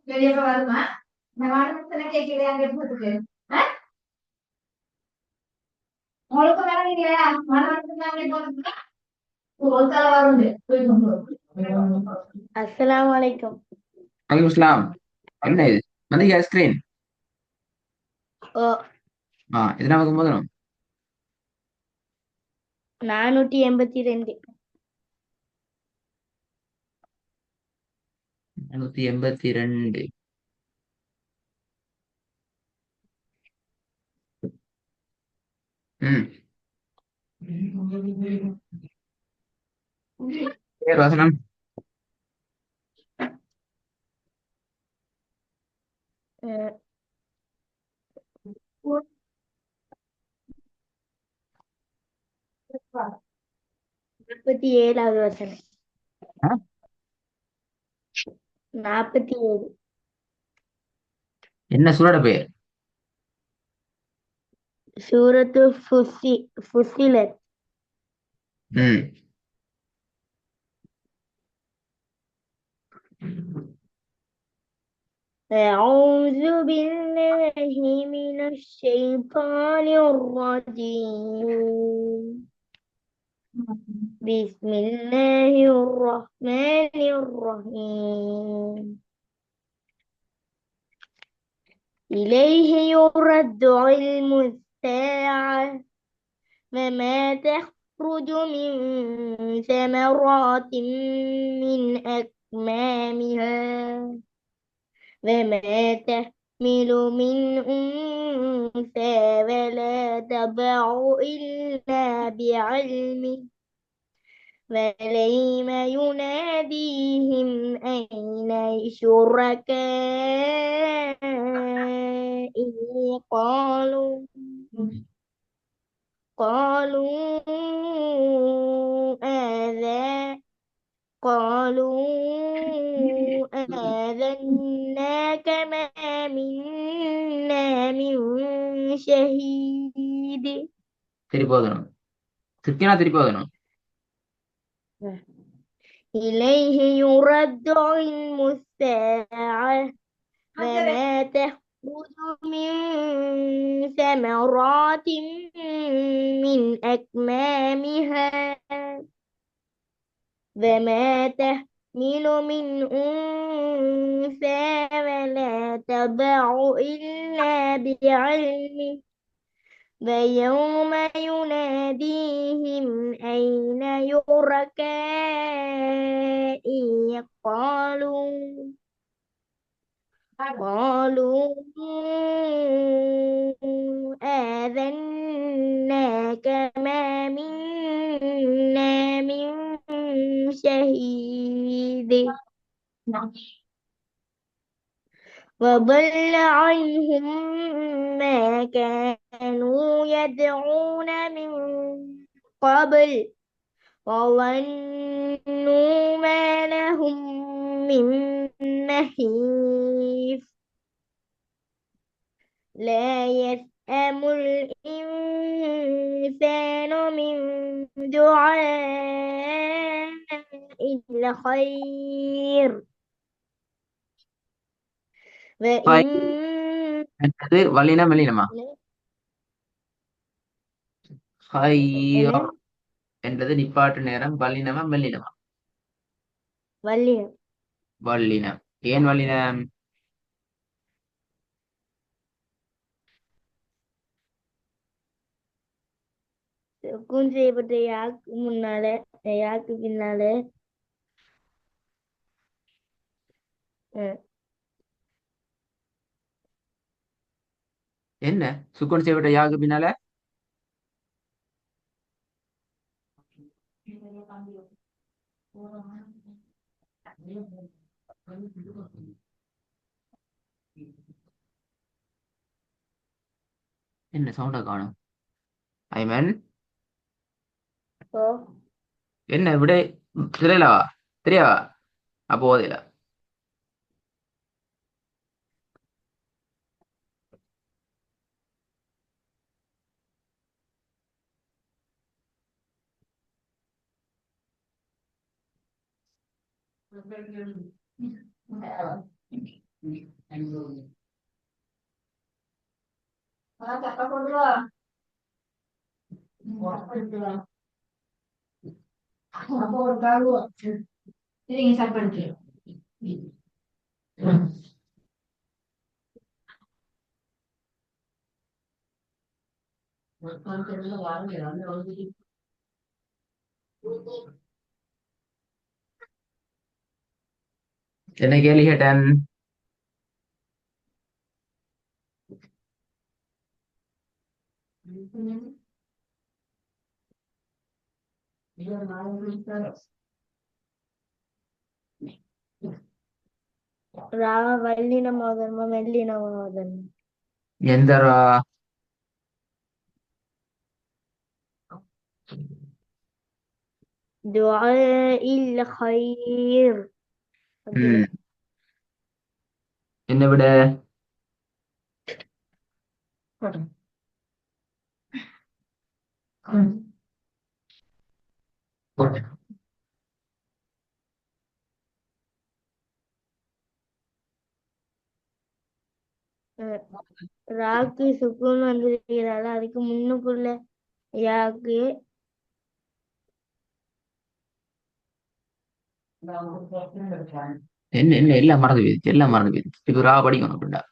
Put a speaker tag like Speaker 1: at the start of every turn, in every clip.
Speaker 1: வெளியே வருமா? இந்த வாரத்துல கேட்கிறேன் அங்க இருந்ததுக்கு உங்களுக்கு வேற இல்லையா மனவரத்துக்கு ஒரு தலை வரும்.
Speaker 2: அஸ்ஸலாமு அலைக்கும்.
Speaker 3: வலைக்கும் இஸ்லாம். என்ன இது மதிய ஸ்கிரீன்?
Speaker 2: ஓ,
Speaker 3: இது நமக்கு முதலும்
Speaker 2: 482.
Speaker 3: 482. பேர் வசனம்.
Speaker 2: அஹ், 47வது வசனம்.
Speaker 3: ஆ?
Speaker 2: 47.
Speaker 3: என்ன சூரோட பேர்?
Speaker 2: சூரத்து ஃபுஸ்ஸிலத்.
Speaker 3: ம்
Speaker 2: أعوذ بالله من الشيطان الرجيم. بسم الله الرحمن الرحيم. إليه يرد علم الساعة وما تخرج من ثمرات من أكمامها وما تحمل من أنثى ولا تضع إلا بعلمه وليم يناديهم أين شركائي قالوا آذناك ما منا من شهيد.
Speaker 3: திருப்பி ஓதணும். திருப்பி ஓதணும்.
Speaker 2: إليه يرد علم الساعة وما تخرج من ثمرات من أكمامها وما تحمل من أنثى ولا تضع إلا بعلمه ويوم يناديهم أين شركائي قالوا آذناك ما منا من شهيد وضل عنهم ما كانوا يدعون من قبل وظنوا ما لهم من محيص لا يسأم الإنسان من دعاء الخير وإن
Speaker 3: அடுத்தது வல்லினம் மெல்லினமா? ஹையர் என்றது நிப்பாட்டு நேரம். வல்லினமா மெல்லினமா?
Speaker 2: வல்லினம்.
Speaker 3: வல்லினம். ஏன் வல்லினம்?
Speaker 2: சுக்கூன் செய்யப்பட்ட யாக்கு முன்னால யாக்கு பின்னால
Speaker 3: என்ன சுக்குன் செய்யப்பட்ட யாகு பின்னால என்ன சவுண்டா காணும்? ஐமன்
Speaker 2: ஓ
Speaker 3: என்ன விட தெரியலவா தெரியாவா அப்போ ஓதையில
Speaker 1: Kakak kedua. Apa baru? Ini siapa nih?
Speaker 3: என்ன கேள்வி கேட்டேன்
Speaker 2: ரா வல்லினம் ஓதணுமா மெல்லினம் ஓதணும்
Speaker 3: எந்த ரா
Speaker 2: துஆஇல் கைர் அதுல
Speaker 3: ம் என்ன விட
Speaker 2: ராக்கு சுக்குன் வந்திருக்கிறாள் அதுக்கு முன்னுக்குள்ள யாக்கு
Speaker 3: என்ன என்ன எல்லாம் மறந்து போயிடுச்சு எல்லாம் மறந்து போயிடுச்சு இப்ப ரா படிக்கணும் அப்படின்டா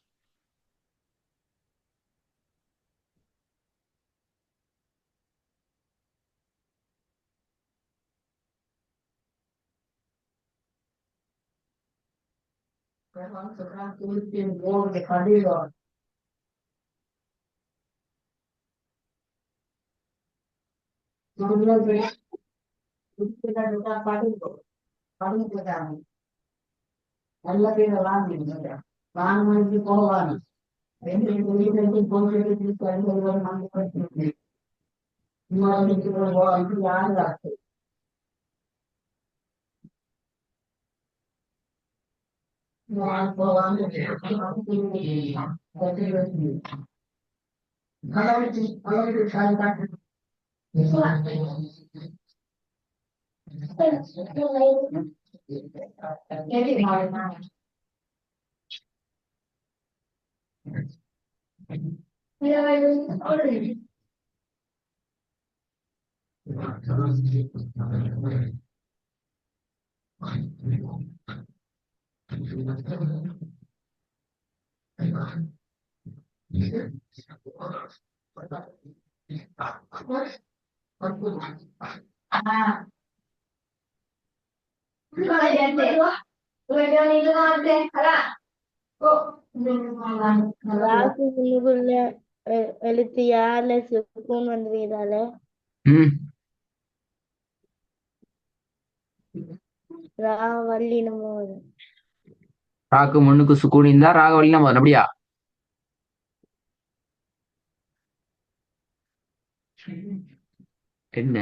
Speaker 2: ராக்கு முன்னுக்குள்ள எழுத்து யார்ல சுக்குன் வந்திருக்கிறாள்
Speaker 3: ம்
Speaker 2: ரா வல்லினம் ஓதணும்
Speaker 3: ராக்கு முன்னுக்கு சுக்கூன் இருந்தா ராக வழிலாம் முதல்ல அப்படியா என்ன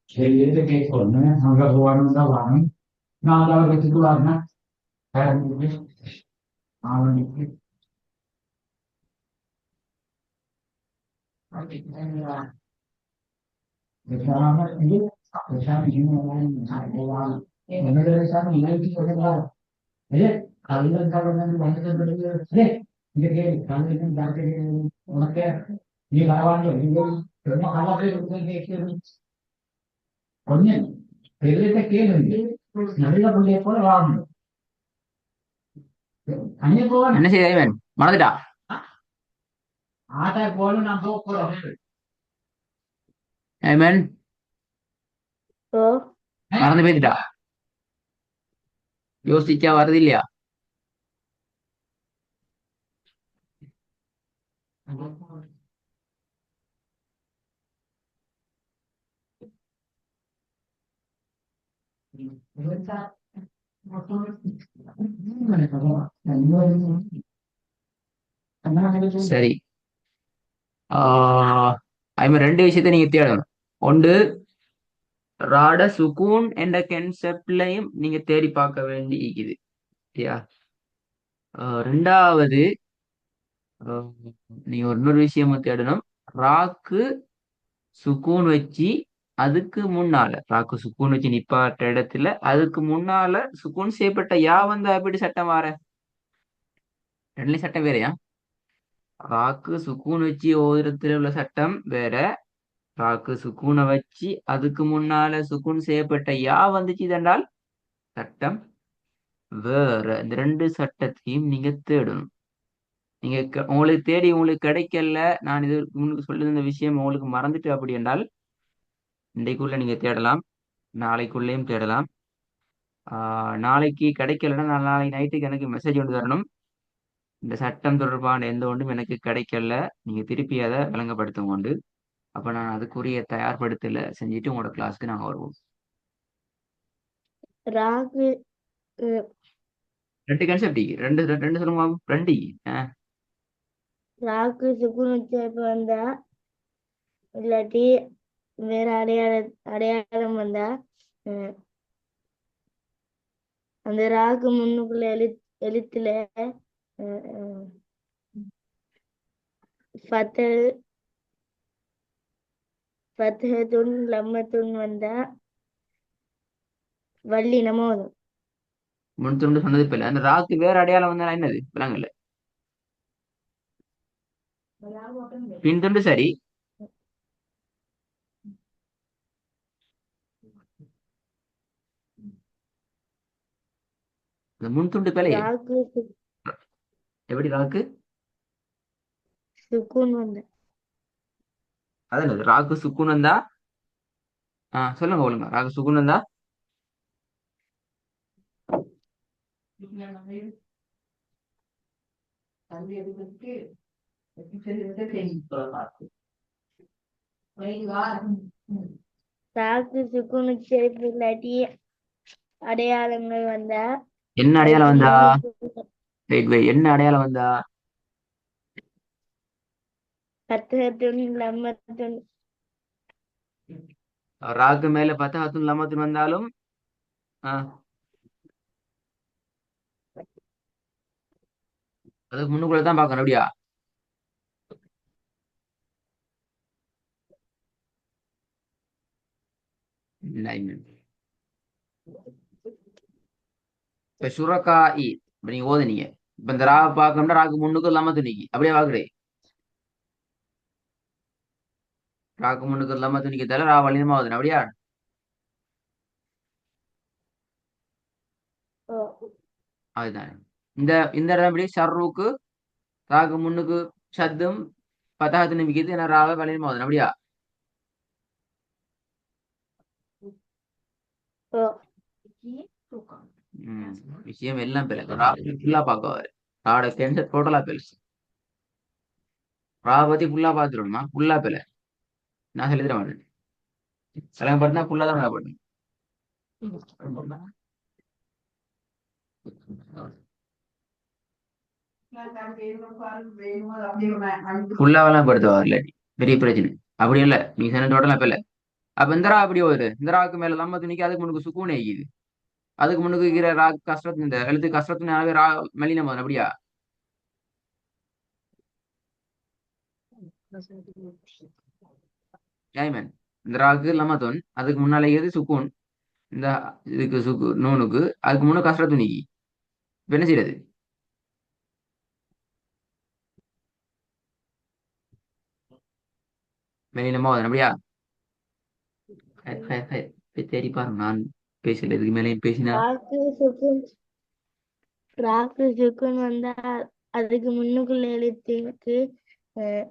Speaker 4: Scegliete che con non lavorano davanti, no, la titolare, என்னோட விசாரணை நிகழ்ச்சி சொல்லுறாரு காலையில் காலையில் வந்து இந்த கேள்வி காலையில் உனக்கு நீ வரவாங்க ரொம்ப காலத்தில் ஒண்ணு பெரிய கேள்வி நல்ல பிள்ளைய போல வாழணும் அங்கே போக
Speaker 3: என்ன செய்ய ஐமன் மறந்துட்டா
Speaker 4: ஆட்டா போல நான் போக போறோம்
Speaker 3: ஐமன்
Speaker 2: ஓ
Speaker 3: மறந்து போயிட்டா யோசிச்சா வருது இல்லையா சரி ஐமன் ரெண்டு விஷயத்தை நீங்க தேடணும் ஒன்று ராட சுகூன் என்ற கன்செப்ட்லையும் நீங்க தேடி பார்க்க வேண்டி இருக்குது சரியா ரெண்டாவது நீங்க இன்னொரு விஷயமும் தேடணும் ராக்கு சுக்கூன் வச்சு அதுக்கு முன்னால ராக்கு சுக்கூன் வச்சு நிப்பாட்ட இடத்துல அதுக்கு முன்னால சுக்கூன் செய்யப்பட்ட யா வந்து எப்படி சட்டம் வார ரெண்டுலயும் சட்டம் வேறயா ராக்கு சுக்கூன் வச்சு ஓதுறதுல உள்ள சட்டம் வேற ராக்கு சுக்கூனை வச்சு அதுக்கு முன்னால சுக்கூன் செய்யப்பட்ட யா வந்துச்சு இதென்றால் சட்டம் வேற இந்த ரெண்டு சட்டத்தையும் நீங்க தேடணும் நீங்க உங்களுக்கு தேடி உங்களுக்கு கிடைக்கல நான் இது உங்களுக்கு சொல்லியிருந்த விஷயம் உங்களுக்கு மறந்துட்டு அப்படி என்றால் இன்றைக்குள்ள நீங்க தேடலாம் நாளைக்குள்ளேயும் தேடலாம் நாளைக்கு கிடைக்கலன்னா நாளைக்கு நைட்டுக்கு எனக்கு மெசேஜ் ஒன்று தரணும் இந்த சட்டம் தொடர்பான எந்த ஒன்றும் எனக்கு கிடைக்கல நீங்க திருப்பி அதை விளங்கப்படுத்தும் கொண்டு அப்ப நான் அதுக்குரிய தயார்படுத்தல செஞ்சுட்டு உங்களோட கிளாஸ்க்கு நாங்க வருவோம்
Speaker 2: ராகு
Speaker 3: ரெண்டு கான்செப்ட் ரெண்டு ரெண்டு சொல்லுங்க ரெண்டு
Speaker 2: ராகு சுக்குன் உச்சரிப்பு வந்தா இல்லாட்டி வேற அடையாளம் வந்தா அந்த ராகு முன்னுக்குள்ள எழுத்துல ஃபத்ஹத்துன் லம்மத்துன் வந்தா வள்ளி நம்ம வரும்
Speaker 3: முன்துண்டு சொன்னது இப்ப இல்ல அந்த ராக்கு வேற அடையாளம் வந்தா என்னது விளங்கல பின்துண்டு சரி இந்த முன்துண்டு பிழையே
Speaker 2: ராகு
Speaker 3: எப்படி ராக்கு
Speaker 2: சுக்குன் வந்தா
Speaker 3: அதான் ராகு சுக்குன் வந்தா சொல்லுங்க ஒழுங்கா ராகு சுக்குன் வந்தா
Speaker 2: ராகு சுக்குன் உச்சரிப்பு இல்லாட்டி அடையாளங்கள் வந்தா
Speaker 3: என்ன அடையாளம் வந்தா வெயிட் என்ன அடையாளம் வந்தா
Speaker 2: ஃபத்ஹத்துன் லம்மத்துன்
Speaker 3: ராகு மேல ஃபத்ஹத்துன் லம்மத்துன் வந்தாலும் அதுக்கு முன்னுக்குள்ள தான் பார்க்கணும் அப்படியா இப்ப சுரக்கா இப்ப நீங்க ஓதுனீங்க இப்ப இந்த ராக பார்க்கணும்னா ராகு முன்னுக்கு லம்மத்து நீக்கி அப்படியே வாக்குறே ராகு முன்னுக்கு லம்மத்து நீக்கி ரா வலிதமா ஓதுன அப்படியா அதுதானே இந்த இந்த இடம் எப்படி ஷர்ருக்கு ராகு முன்னுக்கு சத்தும் பத்தாகத்து நிமிக்கிறது ஏன்னா ராவை வலிதமா ஓதுன அப்படியா விஷயம் எல்லாம் பெருசு ஃபுல்லா பார்க்க ராட கேன்சர் டோட்டலா பெருசு ரா பத்தி ஃபுல்லா பார்த்துருமா ஃபுல்லா பெல நான் சொல்லித்தர மாட்டேன் சிலங்க பட்டினா ஃபுல்லா தான் நான் பட்டேன் ஃபுல்லாவெல்லாம் படுத்துவா இல்லாட்டி பெரிய பிரச்சனை அப்படி இல்லை நீ சொன்ன டோட்டலா பெல அப்ப இந்த ரா அப்படி வருது இந்த ராக்கு மேல நம்ம துணிக்கு அதுக்கு முன்னுக்கு சுக்கூன் ஆகிக்குது அதுக்கு முன்னுக்கு இருக்கிற ரா கஷ்டத்து இந்த எழுத்து கஷ்டத்துனாவே ரா மலினம் அப்படியா ஜாய்மன் இந்த ராக்கு லமதுன் அதுக்கு முன்னால எது சுக்கூன் இந்த இதுக்கு நூனுக்கு அதுக்கு முன்ன கசர துணிக்கு இப்ப என்ன செய்யறது? மெலினமா ஓதணும் அப்படியா? High, high, high. போய் தேடி பாருங்க. நான் பேசல, இதுக்கு மேலேயும் பேசினா
Speaker 2: ராக்கு சுக்குன் ராக்கு சுக்குன் வந்தா அதுக்கு முன்னுக்குள்ள எழுத்துக்கு அஹ்,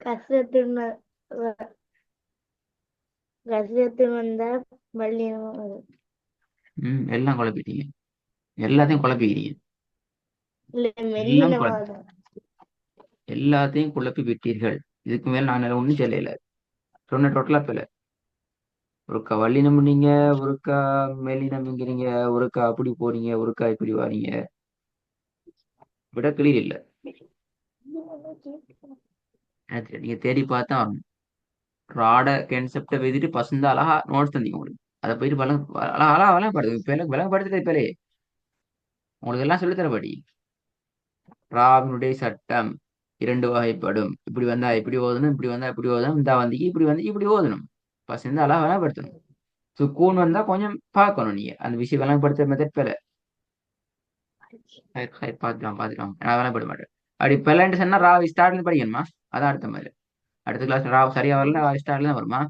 Speaker 2: கசத்துன் கசத்துன் வந்தா வல்லினமா வரும்.
Speaker 3: எல்லாம் குழப்பிட்டீங்க. எல்லாத்தையும் குழப்பிக்கிறீங்க.
Speaker 2: இல்ல
Speaker 3: எல்லாம்
Speaker 2: மெல்லினமா
Speaker 3: குழப்பி
Speaker 2: வரும்.
Speaker 3: எல்லாத்தையும் குழப்பி விட்டீர்கள். இதுக்கு மேல் நான் ஒன்றும் சொல்லல. சொன்ன டோட்டலா பிள்ளை. ஒருக்கா வல்லினம் நீங்க, ஒருக்கா மெல்லினம்ங்கிறீங்க, ஒருக்கா அப்படி போறீங்க, ஒருக்கா இப்படி வாரீங்க. விட கிளியர் இல்ல. நீங்க தேடி பார்த்தா வரணும். ராட கான்செப்டை எழுதிட்டு பசங்க அழகா நோட்ஸ் தந்தீங்க உங்களுக்கு. அதை போயிட்டு அழகா அழகா விளங்கப்படுது. இப்ப எனக்கு விளங்கப்படுத்துறது இப்பலே உங்களுக்கு எல்லாம் சொல்லித்தரபடி. ராவினுடைய சட்டம் 2 வகைப்படும். இப்படி வந்தா இப்படி ஓதணும், இப்படி வந்தா இப்படி ஓதணும், இந்த வந்திக்கு இப்படி வந்து இப்படி ஓதணும். பசங்க அழகா விளங்கப்படுத்தணும். சுக்கூன் வந்தா கொஞ்சம் பார்க்கணும் நீங்க அந்த விஷயம் விளங்கப்படுத்துற மெத்தட் பேல. பார்த்துக்கலாம் நான் விளங்கப்பட மாட்டேன். அப்படி பெலன்ட்டு சொன்னா ரா ஸ்டார்ட்ல படிக்கணுமா? அதான் அடுத்த மாதிரி. அடுத்த கிளாஸ் ரா சரியா வரல, ஸ்டார்ட்ல தான் வருமா?